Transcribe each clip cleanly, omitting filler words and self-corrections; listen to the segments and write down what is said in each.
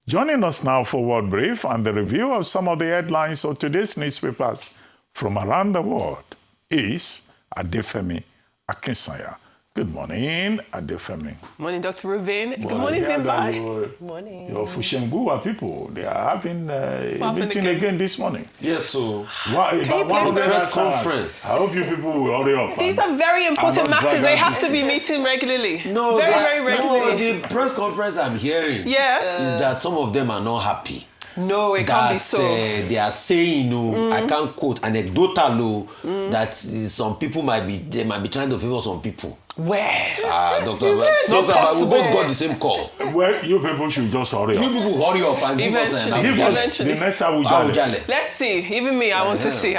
Joining us now for World Brief and the review of some of the headlines of today's newspapers from around the world is Adefemi Akinsanya. Good morning, Adefemi. Morning, Dr. Rubin. Well, Good morning, Vimbai. Good morning. Your Fushengua people, they are having a meeting again this morning. Yes, so One press conference. I hope you people will hurry up. These are very important matters. They have to be meeting regularly. Very regularly. No, the press conference I'm hearing is that some of them are not happy. No, it can't be so. They are saying, I can't quote, anecdotal, that some people might be trying to favor some people. Where? Doctor, we both got the same call. Well, you people should just hurry up. You people hurry up and give us the next Awujale. Let's see. Even me, I want to see.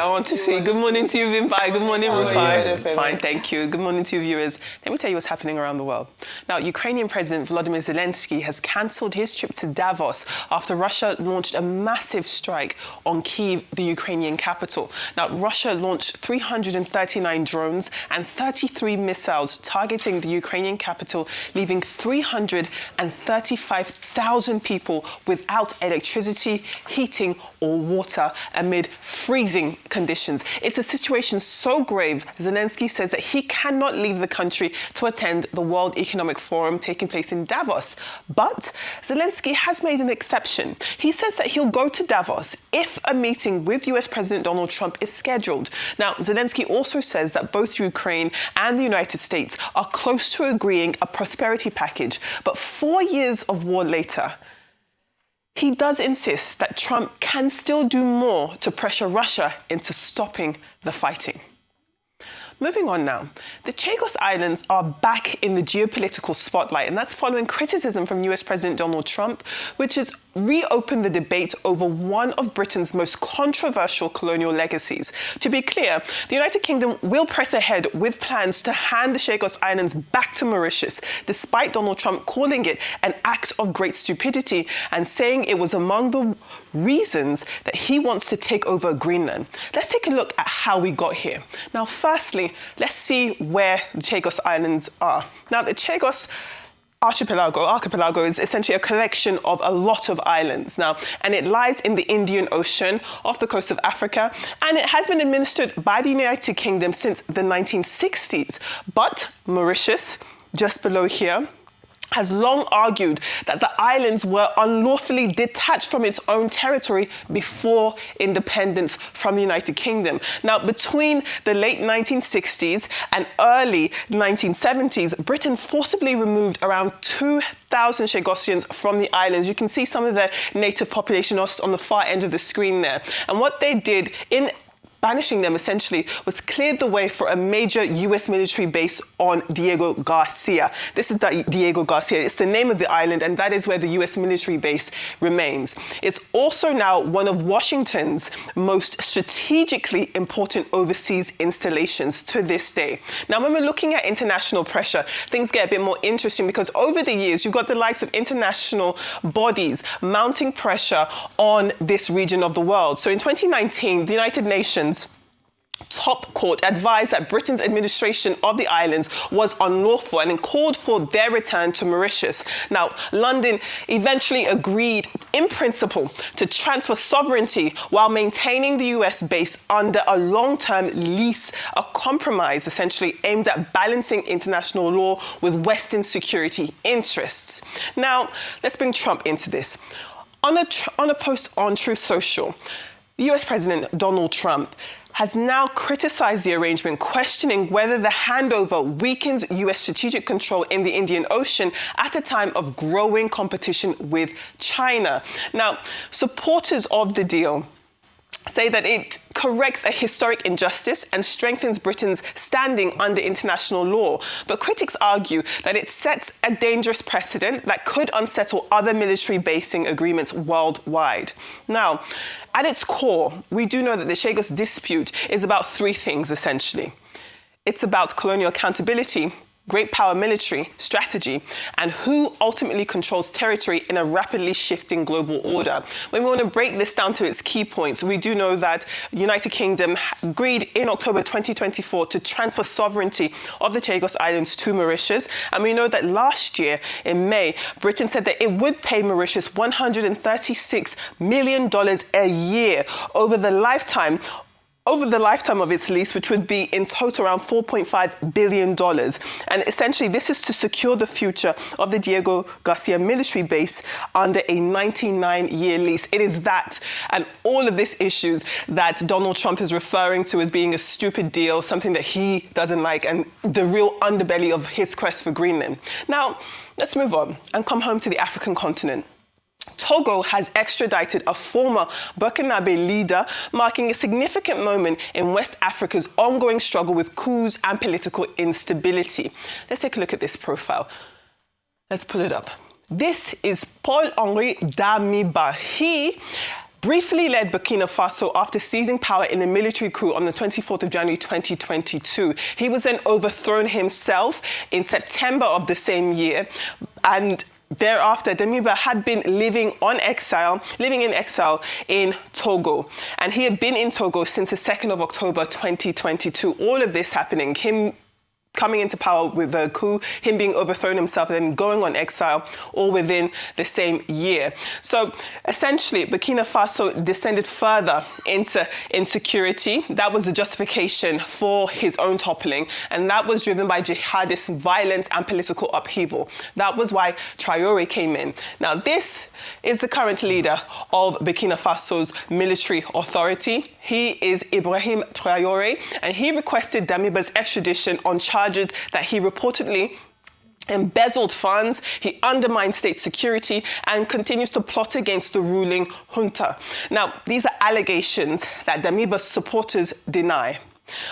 Good morning to you, Vimbai. Good morning, Rufai. Fine, thank you. Good morning to you, viewers. Let me tell you what's happening around the world. Now, Ukrainian President Volodymyr Zelensky has cancelled his trip to Davos after Russia launched a massive strike on Kyiv, the Ukrainian capital. Now, Russia launched 339 drones and 33 missiles targeting the Ukrainian capital, leaving 335,000 people without electricity, heating, or water amid freezing conditions. It's a situation so grave, Zelensky says that he cannot leave the country to attend the World Economic Forum taking place in Davos. But Zelensky has made an exception. He says that he'll go to Davos if a meeting with US President Donald Trump is scheduled. Now, Zelensky also says that both Ukraine and the United States are close to agreeing a prosperity package. But 4 years of war later, he does insist that Trump can still do more to pressure Russia into stopping the fighting. Moving on now, the Chagos Islands are back in the geopolitical spotlight, and that's following criticism from US President Donald Trump, which has reopened the debate over one of Britain's most controversial colonial legacies. To be clear, the United Kingdom will press ahead with plans to hand the Chagos Islands back to Mauritius, despite Donald Trump calling it an act of great stupidity and saying it was among the reasons that he wants to take over Greenland. Let's take a look at how we got here. Now, firstly, let's see where the Chagos Islands are. Now, the Chagos Archipelago is essentially a collection of a lot of islands now, and it lies in the Indian Ocean off the coast of Africa, and it has been administered by the United Kingdom since the 1960s. But Mauritius, just below here, has long argued that the islands were unlawfully detached from its own territory before independence from the United Kingdom. Now, between the late 1960s and early 1970s, Britain forcibly removed around 2,000 Chagosians from the islands. You can see some of the native population on the far end of the screen there. And what they did in banishing them essentially was cleared the way for a major US military base on Diego Garcia. This is Diego Garcia. It's the name of the island, and that is where the US military base remains. It's also now one of Washington's most strategically important overseas installations to this day. Now, when we're looking at international pressure, things get a bit more interesting because over the years, you've got the likes of international bodies mounting pressure on this region of the world. So in 2019, the United Nations top court advised that Britain's administration of the islands was unlawful and called for their return to Mauritius. Now, London eventually agreed in principle to transfer sovereignty while maintaining the US base under a long-term lease, a compromise essentially aimed at balancing international law with Western security interests. Now, let's bring Trump into this. On a post on Truth Social, the US President Donald Trump has now criticized the arrangement, questioning whether the handover weakens US strategic control in the Indian Ocean at a time of growing competition with China. Now, supporters of the deal say that it corrects a historic injustice and strengthens Britain's standing under international law. But critics argue that it sets a dangerous precedent that could unsettle other military basing agreements worldwide. Now, at its core, we do know that the Chagos dispute is about three things, essentially. It's about colonial accountability, great power military strategy, and who ultimately controls territory in a rapidly shifting global order. When we want to break this down to its key points, we do know that United Kingdom agreed in October 2024 to transfer sovereignty of the Chagos Islands to Mauritius. And we know that last year in May, Britain said that it would pay Mauritius $136 million a year over the lifetime of its lease, which would be in total around $4.5 billion. And essentially, this is to secure the future of the Diego Garcia military base under a 99-year lease. It is that and all of these issues that Donald Trump is referring to as being a stupid deal, something that he doesn't like, and the real underbelly of his quest for Greenland. Now, let's move on and come home to the African continent. Togo has extradited a former Burkinabe leader, marking a significant moment in West Africa's ongoing struggle with coups and political instability. Let's take a look at this profile. Let's pull it up. This is Paul-Henri Damiba. He briefly led Burkina Faso after seizing power in a military coup on the 24th of January 2022. He was then overthrown himself in September of the same year, and thereafter, Damiba had been living in exile in Togo. And he had been in Togo since the 2nd of October 2022. All of this happening, him coming into power with a coup, him being overthrown himself, and then going on exile, all within the same year. So essentially, Burkina Faso descended further into insecurity. That was the justification for his own toppling, and that was driven by jihadist violence and political upheaval. That was why Traoré came in. Now, this is the current leader of Burkina Faso's military authority. He is Ibrahim Traoré, and he requested Damiba's extradition on charges that he reportedly embezzled funds, he undermined state security, and continues to plot against the ruling junta. Now, these are allegations that Damiba's supporters deny.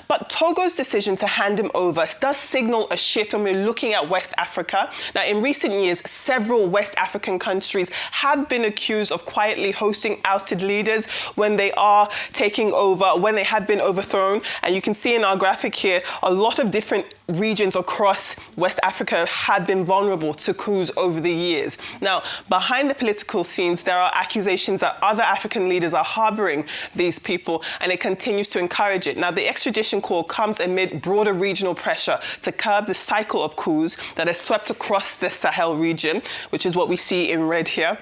But Togo's decision to hand him over does signal a shift when we're looking at West Africa. Now, in recent years, several West African countries have been accused of quietly hosting ousted leaders when they are taking over, when they have been overthrown. And you can see in our graphic here, a lot of different regions across West Africa have been vulnerable to coups over the years. Now, behind the political scenes, there are accusations that other African leaders are harboring these people, and it continues to encourage it. Now, the extradition call comes amid broader regional pressure to curb the cycle of coups that has swept across the Sahel region, which is what we see in red here,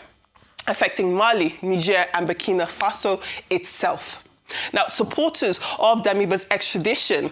affecting Mali, Niger, and Burkina Faso itself. Now, supporters of Damiba's extradition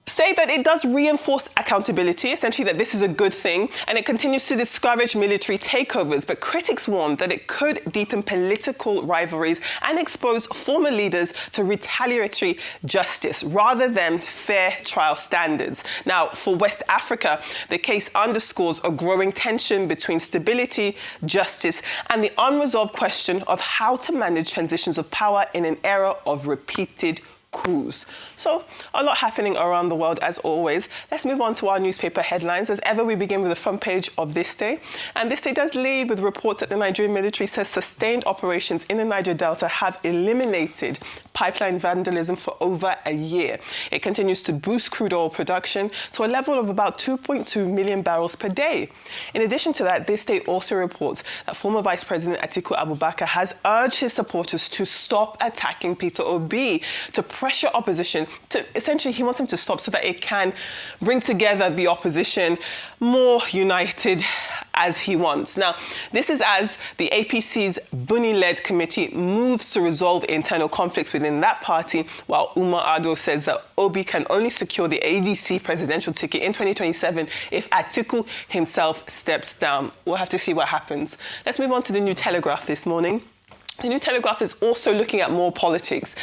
say that it does reinforce accountability, essentially that this is a good thing, and it continues to discourage military takeovers. But critics warn that it could deepen political rivalries and expose former leaders to retaliatory justice rather than fair trial standards. Now, for West Africa, the case underscores a growing tension between stability, justice, and the unresolved question of how to manage transitions of power in an era of repeated coups. So, a lot happening around the world as always. Let's move on to our newspaper headlines. As ever, we begin with the front page of This Day. And This Day does lead with reports that the Nigerian military says sustained operations in the Niger Delta have eliminated pipeline vandalism for over a year. It continues to boost crude oil production to a level of about 2.2 million barrels per day. In addition to that, This Day also reports that former Vice President Atiku Abubakar has urged his supporters to stop attacking Peter Obi, to pressure opposition, to essentially he wants him to stop so that it can bring together the opposition more united as he wants. Now, this is as the APC's Buni-led committee moves to resolve internal conflicts within that party, while Umar Ado says that Obi can only secure the ADC presidential ticket in 2027 if Atiku himself steps down. We'll have to see what happens. Let's move on to the New Telegraph this morning. The New Telegraph is also looking at more politics.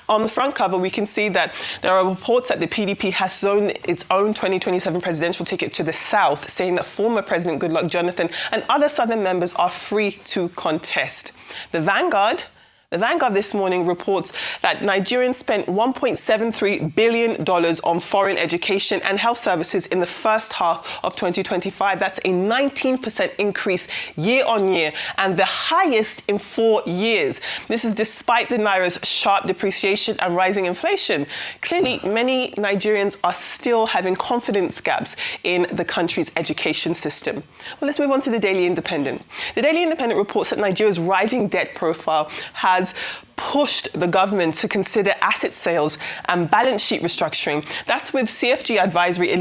On the front cover, we can see that there are reports that the PDP has sown its own 2027 presidential ticket to the South, saying that former President Goodluck Jonathan and other Southern members are free to contest. The Vanguard The Vanguard this morning reports that Nigerians spent $1.73 billion on foreign education and health services in the first half of 2025. That's a 19% increase year on year and the highest in 4 years. This is despite the Naira's sharp depreciation and rising inflation. Clearly, many Nigerians are still having confidence gaps in the country's education system. Well, let's move on to the Daily Independent. The Daily Independent reports that Nigeria's rising debt profile has pushed the government to consider asset sales and balance sheet restructuring. That's with CFG Advisory.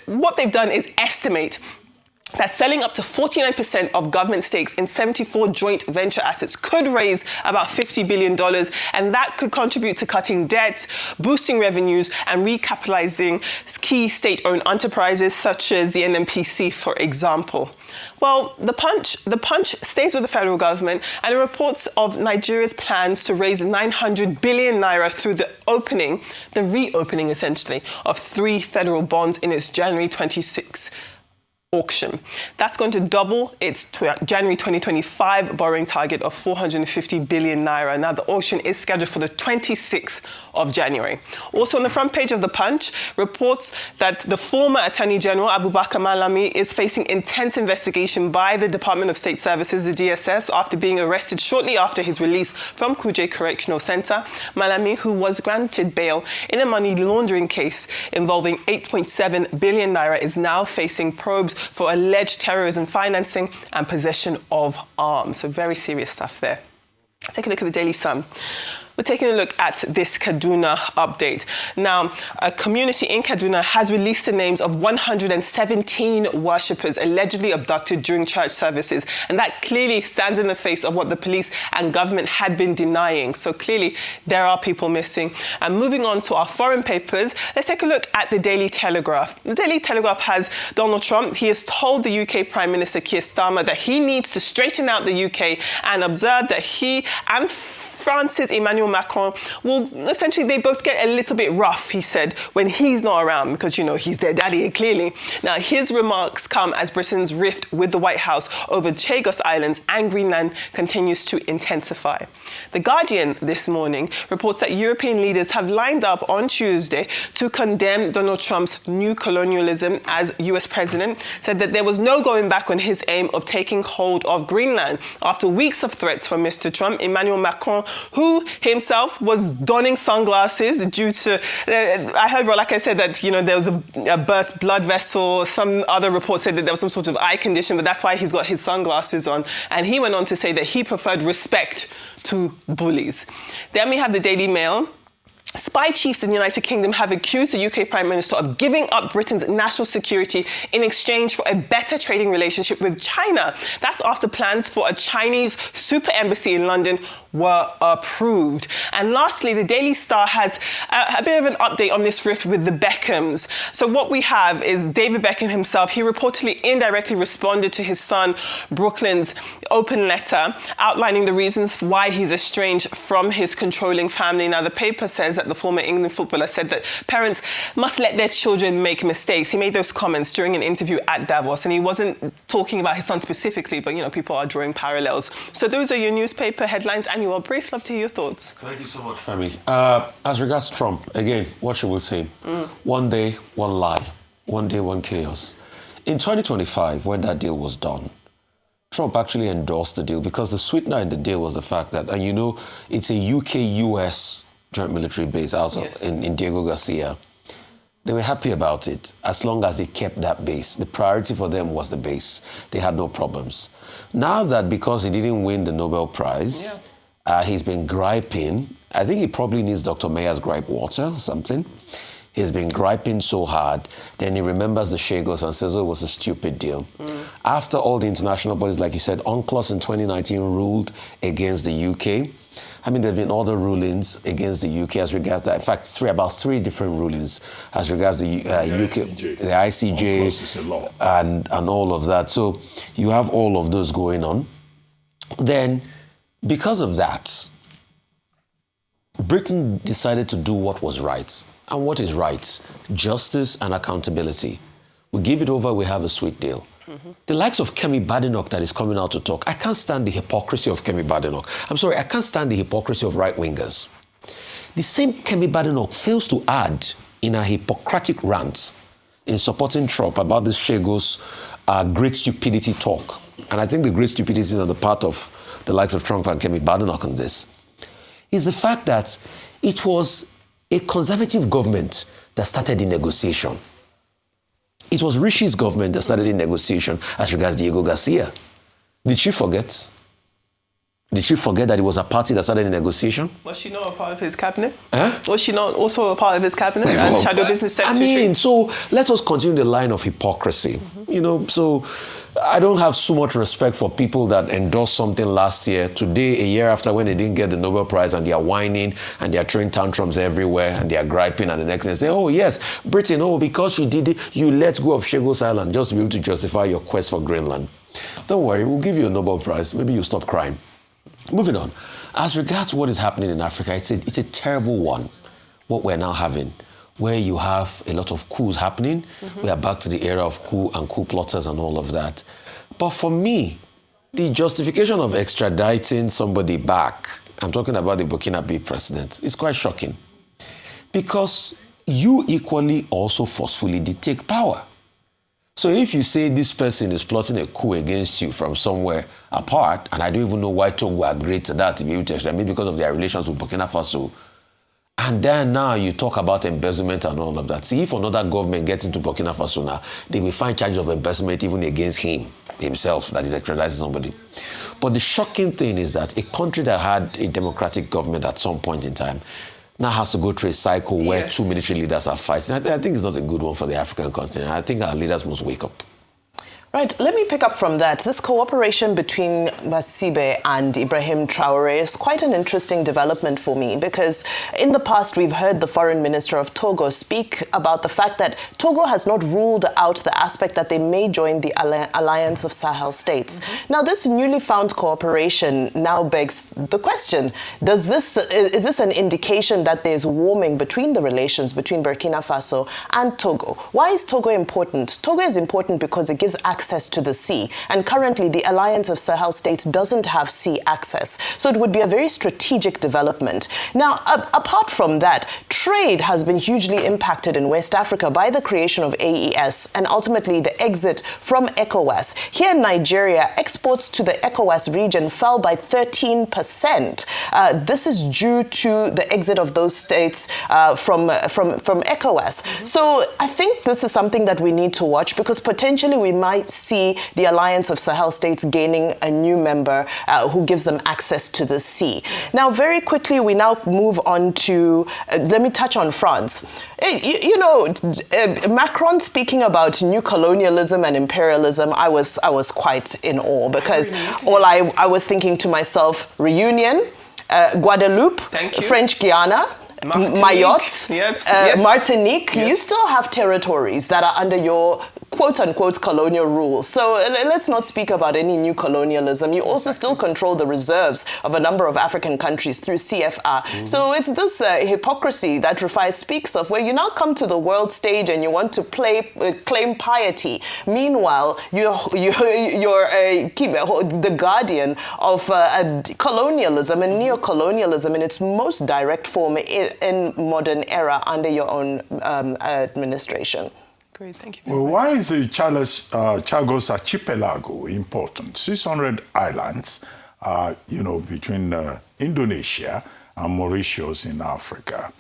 What they've done is estimate that selling up to 49% of government stakes in 74 joint venture assets could raise about $50 billion, and that could contribute to cutting debt, boosting revenues, and recapitalizing key state-owned enterprises such as the NNPC, for example. Well, the Punch stays with the federal government and it reports of Nigeria's plans to raise 900 billion naira through the reopening essentially, of 3 federal bonds in its January 26 auction. That's going to double its January 2025 borrowing target of 450 billion naira. Now, the auction is scheduled for the 26th of January. Also on the front page of The Punch, reports that the former Attorney General, Abubakar Malami, is facing intense investigation by the Department of State Services, the DSS, after being arrested shortly after his release from Kuje Correctional Center. Malami, who was granted bail in a money laundering case involving 8.7 billion naira, is now facing probes for alleged terrorism financing and possession of arms. So very serious stuff there. Take a look at the Daily Sun. We're taking a look at this Kaduna update. Now, a community in Kaduna has released the names of 117 worshippers allegedly abducted during church services. And that clearly stands in the face of what the police and government had been denying. So clearly, there are people missing. And moving on to our foreign papers, let's take a look at the Daily Telegraph. The Daily Telegraph has Donald Trump. He has told the UK Prime Minister Keir Starmer that he needs to straighten out the UK and observe that he and France's Emmanuel Macron will essentially, they both get a little bit rough, he said, when he's not around because, you know, he's their daddy, clearly. Now, his remarks come as Britain's rift with the White House over Chagos Islands and Greenland continues to intensify. The Guardian this morning reports that European leaders have lined up on Tuesday to condemn Donald Trump's new colonialism as US president, said that there was no going back on his aim of taking hold of Greenland. After weeks of threats from Mr. Trump, Emmanuel Macron, who himself was donning sunglasses due to, I heard, like I said, that, you know, there was a burst blood vessel. Some other reports said that there was some sort of eye condition, but that's why he's got his sunglasses on. And he went on to say that he preferred respect to bullies. Then we have the Daily Mail. Spy chiefs in the United Kingdom have accused the UK Prime Minister of giving up Britain's national security in exchange for a better trading relationship with China. That's after plans for a Chinese super embassy in London were approved. And lastly, the Daily Star has a bit of an update on this rift with the Beckhams. So what we have is David Beckham himself. He reportedly indirectly responded to his son Brooklyn's open letter outlining the reasons why he's estranged from his controlling family. Now, the paper says that the former England footballer said that parents must let their children make mistakes. He made those comments during an interview at Davos, and he wasn't talking about his son specifically, but, you know, people are drawing parallels. So those are your newspaper headlines and your brief. Love to hear your thoughts. Thank you so much, Femi. As regards Trump, again, what should we say? One day, one lie. One day, one chaos. In 2025, when that deal was done, Trump actually endorsed the deal because the sweetener in the deal was the fact that, and you know, it's a UK-US joint military base out in Diego Garcia. They were happy about it as long as they kept that base. The priority for them was the base. They had no problems. Now that because he didn't win the Nobel Prize, he's been griping. I think he probably needs Dr. Mayer's gripe water or something. He's been griping so hard. Then he remembers the Chagos and says, oh, it was a stupid deal. After all the international bodies, like you said, UNCLOS in 2019 ruled against the UK. I mean, there have been other rulings against the UK as regards that. In fact, about three different rulings as regards the UK, the ICJ, and all of that. So you have all of those going on. Then, because of that, Britain decided to do what was right. And what is right? Justice and accountability. We give it over, we have a sweet deal. The likes of Kemi Badenoch that is coming out to talk. I can't stand the hypocrisy of Kemi Badenoch. I'm sorry, I can't stand the hypocrisy of right-wingers. The same Kemi Badenoch fails to add in her Hippocratic rants in supporting Trump about this Chagos great stupidity talk. And I think the great stupidity is on the part of the likes of Trump and Kemi Badenoch on this, is the fact that it was a conservative government that started the negotiation. It was Rishi's government that started the negotiation as regards Diego Garcia. Did she forget? Did she forget that it was a party that started the negotiation? Was she not a part of his cabinet? Huh? Was she not also a part of his cabinet as shadow business secretary? So let us continue the line of hypocrisy. So I don't have so much respect for people that endorsed something last year. Today, a year after when they didn't get the Nobel Prize and they are whining and they are throwing tantrums everywhere and they are griping, and the next thing they say, oh yes, Britain, because you did it, you let go of Chagos Island just to be able to justify your quest for Greenland. Don't worry, we'll give you a Nobel Prize. Maybe you'll stop crying. Moving on. As regards what is happening in Africa, it's a terrible one, what we're now having, where you have a lot of coups happening. We are back to the era of coup and coup plotters and all of that. But for me, the justification of extraditing somebody back, I'm talking about the Burkina Faso president, is quite shocking. Because you equally also forcefully did take power. So if you say this person is plotting a coup against you from somewhere apart, and I don't even know why Togo agreed to that to be able to extradite, maybe because of their relations with Burkina Faso, and then now you talk about embezzlement and all of that. See, if another government gets into Burkina Faso now, they will find charges of embezzlement even against himself, that is extraditing somebody. But the shocking thing is that a country that had a democratic government at some point in time now has to go through a cycle where two military leaders are fighting. I think it's not a good one for the African continent. I think our leaders must wake up. Right, let me pick up from that. This cooperation between Masibe and Ibrahim Traore is quite an interesting development for me, because in the past we've heard the foreign minister of Togo speak about the fact that Togo has not ruled out the aspect that they may join the Alliance of Sahel States. Now, this newly found cooperation now begs the question, is this an indication that there's warming between the relations between Burkina Faso and Togo? Why is Togo important? Togo is important because it gives access to the sea. And currently, the Alliance of Sahel States doesn't have sea access. So it would be a very strategic development. Now, apart from that, trade has been hugely impacted in West Africa by the creation of AES and ultimately the exit from ECOWAS. Here in Nigeria, exports to the ECOWAS region fell by 13%. This is due to the exit of those states from ECOWAS. So I think this is something that we need to watch, because potentially we might see the Alliance of Sahel States gaining a new member who gives them access to the sea. Now, very quickly, we now move on to, let me touch on France. Macron speaking about new colonialism and imperialism, I was quite in awe, because all I was thinking to myself, Reunion, Guadeloupe, French Guiana, Mayotte, Martinique, you still have territories that are under your quote-unquote colonial rule. So let's not speak about any new colonialism. You also still control the reserves of a number of African countries through CFR. So it's this hypocrisy that Rufai speaks of, where you now come to the world stage and you want to claim piety. Meanwhile, you're the guardian of colonialism and neocolonialism in its most direct form in modern era under your own administration. Great, thank you. Well, why is the Chagos Archipelago important? 600 islands, between Indonesia and Mauritius in Africa.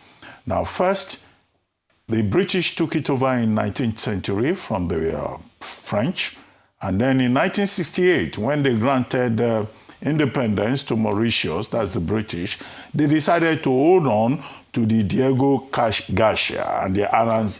Now, first, the British took it over in 19th century from the French. And then in 1968, when they granted independence to Mauritius, that's the British, they decided to hold on to the Diego Garcia and the islands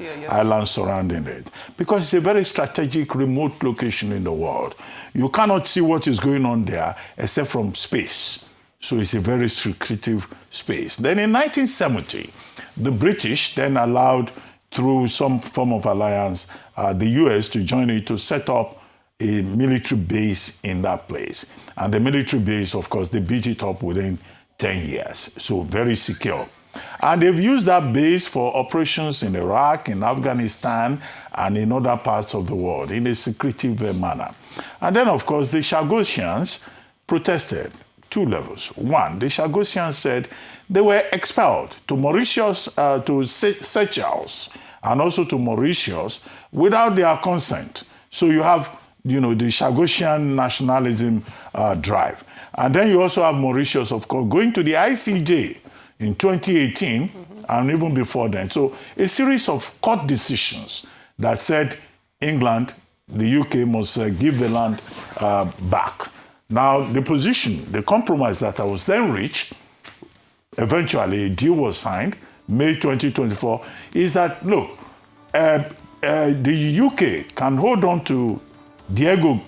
surrounding it, because it's a very strategic, remote location in the world. You cannot see what is going on there except from space. So it's a very secretive space. Then in 1970, the British then allowed, through some form of alliance, the US to join it to set up a military base in that place. And the military base, of course, they built it up within 10 years. So very secure. And they've used that base for operations in Iraq, in Afghanistan, and in other parts of the world in a secretive manner. And then, of course, the Chagosians protested 2 levels. One, the Chagosians said they were expelled to Mauritius, to Seychelles, and also to Mauritius without their consent. So you have, the Chagosian nationalism drive. And then you also have Mauritius, of course, going to the ICJ in 2018 and even before then. So a series of court decisions that said England, the UK must give the land back. Now, the position, the compromise that was then reached, eventually a deal was signed, May 2024, is that, look, the UK can hold on to Diego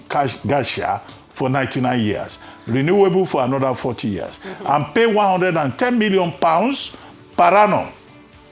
Garcia for 99 years, renewable for another 40 years, and pay £110 million per annum.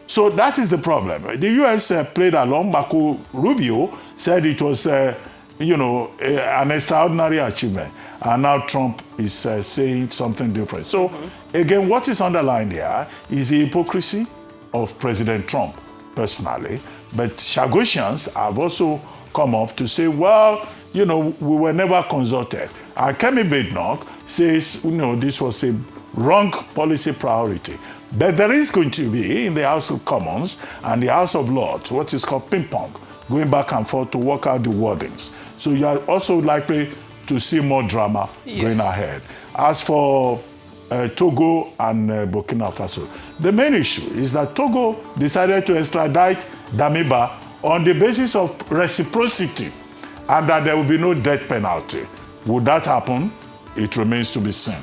So that is the problem. The US played along. Marco Rubio said it was, an extraordinary achievement. And now Trump is saying something different. So, again, what is underlined here is the hypocrisy of President Trump, personally. But Chagosians have also come up to say, well, we were never consulted. And Kemi Badenoch says, this was a wrong policy priority. But there is going to be, in the House of Commons and the House of Lords, what is called ping-pong, going back and forth to work out the wordings. So you are also likely to see more drama going ahead. As for Togo and Burkina Faso, the main issue is that Togo decided to extradite Damiba on the basis of reciprocity and that there will be no death penalty. Would that happen? It remains to be seen.